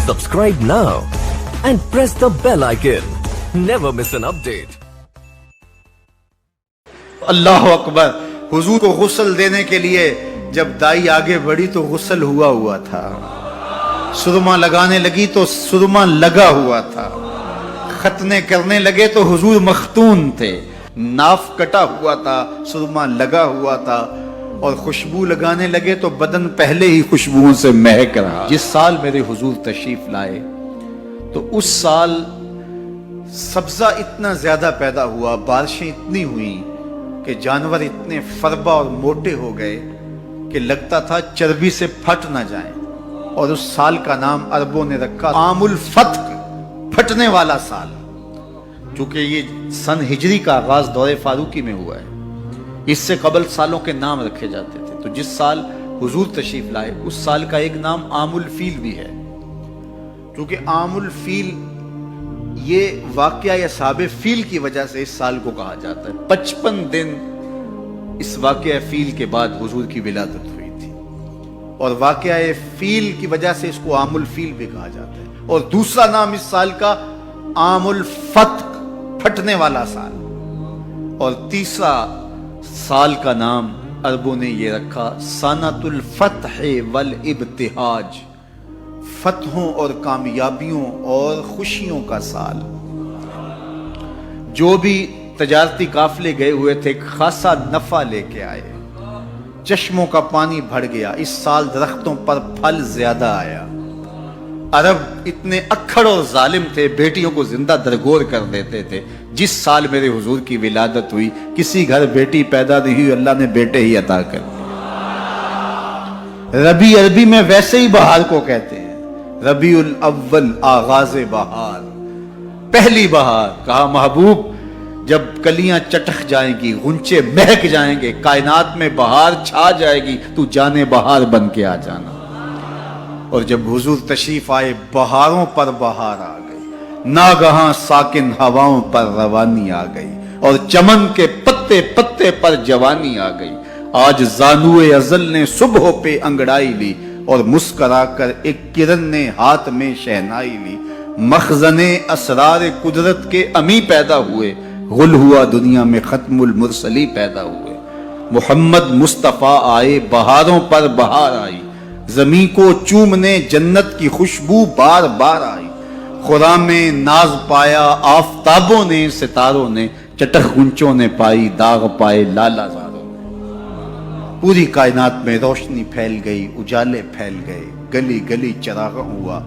Subscribe now and press the bell icon. Never miss an update. اللہ اکبر. حضور کو غسل دینے کے لیے جب دائی آگے بڑھی تو غسل ہوا تھا. سرما لگانے لگی تو سرما لگا ہوا تھا. ختنے کرنے لگے تو حضور مختون تھے. ناف کٹا ہوا تھا، سرما لگا ہوا تھا، اور خوشبو لگانے لگے تو بدن پہلے ہی خوشبوؤں سے مہک رہا. جس سال میرے حضور تشریف لائے تو اس سال سبزہ اتنا زیادہ پیدا ہوا، بارشیں اتنی ہوئیں کہ جانور اتنے فربا اور موٹے ہو گئے کہ لگتا تھا چربی سے پھٹ نہ جائیں. اور اس سال کا نام عربوں نے رکھا عام الفتق، پھٹنے والا سال، چونکہ یہ سن ہجری کا آغاز دور فاروقی میں ہوا ہے. اس سے قبل سالوں کے نام رکھے جاتے تھے. تو جس سال حضور تشریف لائے اس سال کا ایک نام عام الفیل بھی ہے، کیونکہ عام الفیل یہ واقعہ اصحاب فیل کی وجہ سے اس سال کو کہا جاتا ہے. 55 دن اس واقعہ فیل کے بعد حضور کی ولادت ہوئی تھی، اور واقعہ فیل کی وجہ سے اس کو عام الفیل بھی کہا جاتا ہے. اور دوسرا نام اس سال کا عام الفتق، پھٹنے والا سال. اور تیسرا سال کا نام عربوں نے یہ رکھا سنۃ الفتح والابتہاج، فتحوں اور کامیابیوں اور خوشیوں کا سال. جو بھی تجارتی قافلے گئے ہوئے تھے خاصا نفع لے کے آئے، چشموں کا پانی بڑھ گیا. اس سال درختوں پر پھل زیادہ آیا. عرب اتنے اکھڑ اور ظالم تھے، بیٹیوں کو زندہ درگور کر دیتے تھے. جس سال میرے حضور کی ولادت ہوئی کسی گھر بیٹی پیدا نہیں ہوئی، اللہ نے بیٹے ہی عطا کر دیے. ربیع عربی میں ویسے ہی بہار کو کہتے ہیں، ربیع الاول آغاز بہار، پہلی بہار. کہا محبوب جب کلیاں چٹک جائیں گی، غنچے مہک جائیں گے، کائنات میں بہار چھا جائے گی، تو جانے بہار بن کے آ جانا. اور جب حضور تشریف آئے بہاروں پر بہار آ گئی، ناگہاں ساکن ہواؤں پر روانی آ گئی، اور چمن کے پتے پتے پر جوانی آ گئی. آج زانوئے ازل نے صبح پہ انگڑائی لی، اور مسکرا کر ایک کرن نے ہاتھ میں شہنائی لی. مخزن اسرار قدرت کے امی پیدا ہوئے، غل ہوا دنیا میں ختم المرسلی پیدا ہوئے. محمد مصطفیٰ آئے، بہاروں پر بہار آئی. زمین کو چومنے جنت کی خوشبو بار بار آئی. خدا میں ناز پایا آفتابوں نے، ستاروں نے، چٹخ گنچوں نے پائی، داغ پائے لالا زاروں نے. پوری کائنات میں روشنی پھیل گئی، اجالے پھیل گئے، گلی گلی چراغاں ہوا.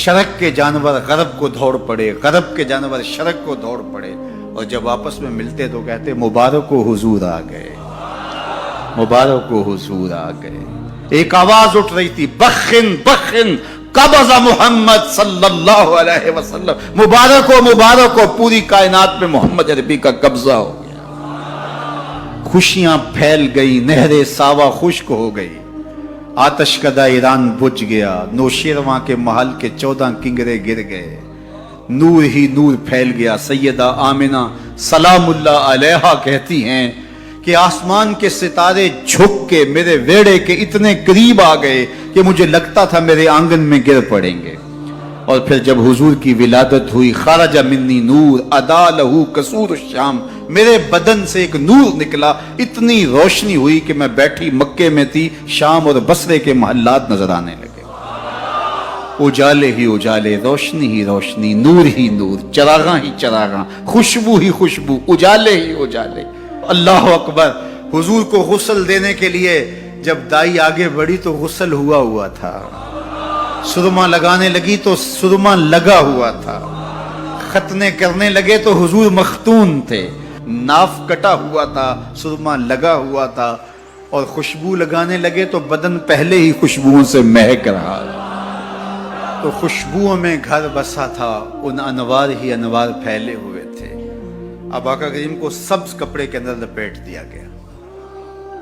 شرق کے جانور غرب کو دوڑ پڑے، غرب کے جانور شرق کو دوڑ پڑے. اور جب آپس میں ملتے تو کہتے مبارک ہو حضور آ گئے، مبارک ہو حضور آ گئے. ایک آواز اٹھ رہی تھی، بخن بخن قبض محمد صلی اللہ علیہ وسلم، مبارک ہو مبارک ہو، پوری کائنات میں محمد عربی کا قبضہ ہو گیا. خوشیاں پھیل گئی، نہر ساوا خشک ہو گئی. آتش کدہ ایران بجھ گیا، نوشیرواں کے محل کے 14 کنگرے گر گئے. نور ہی نور پھیل گیا. سیدہ آمنہ سلام اللہ علیہا کہتی ہیں کہ آسمان کے ستارے جھک کے میرے ویڑے کے اتنے قریب آ گئے کہ مجھے لگتا تھا میرے آنگن میں گر پڑیں گے. اور پھر جب حضور کی ولادت ہوئی، خرج منی نور ادا لہو قصور الشام، میرے بدن سے ایک نور نکلا، اتنی روشنی ہوئی کہ میں بیٹھی مکے میں تھی، شام اور بصرے کے محلات نظر آنے لگے. اجالے ہی اجالے، روشنی ہی روشنی، نور ہی نور، چراغاں ہی چراغاں، خوشبو ہی خوشبو، اجالے ہی اجالے. اللہ اکبر. حضور کو غسل دینے کے لیے جب دائی آگے بڑھی تو غسل ہوا تھا. سرما لگانے لگی تو سرما لگا ہوا تھا. ختنے کرنے لگے تو حضور مختون تھے. ناف کٹا ہوا تھا، سرما لگا ہوا تھا، اور خوشبو لگانے لگے تو بدن پہلے ہی خوشبوؤں سے مہک رہا. تو خوشبوؤں میں گھر بسا تھا، ان انوار ہی انوار پھیلے ہوئے تھے. اب آقا کریم کو سبز کپڑے کے اندر لپیٹ دیا گیا.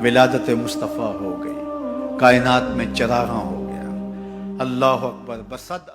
ولادت مصطفیٰ ہو گئی، کائنات میں چراغاں ہو گیا. اللہ اکبر. بسد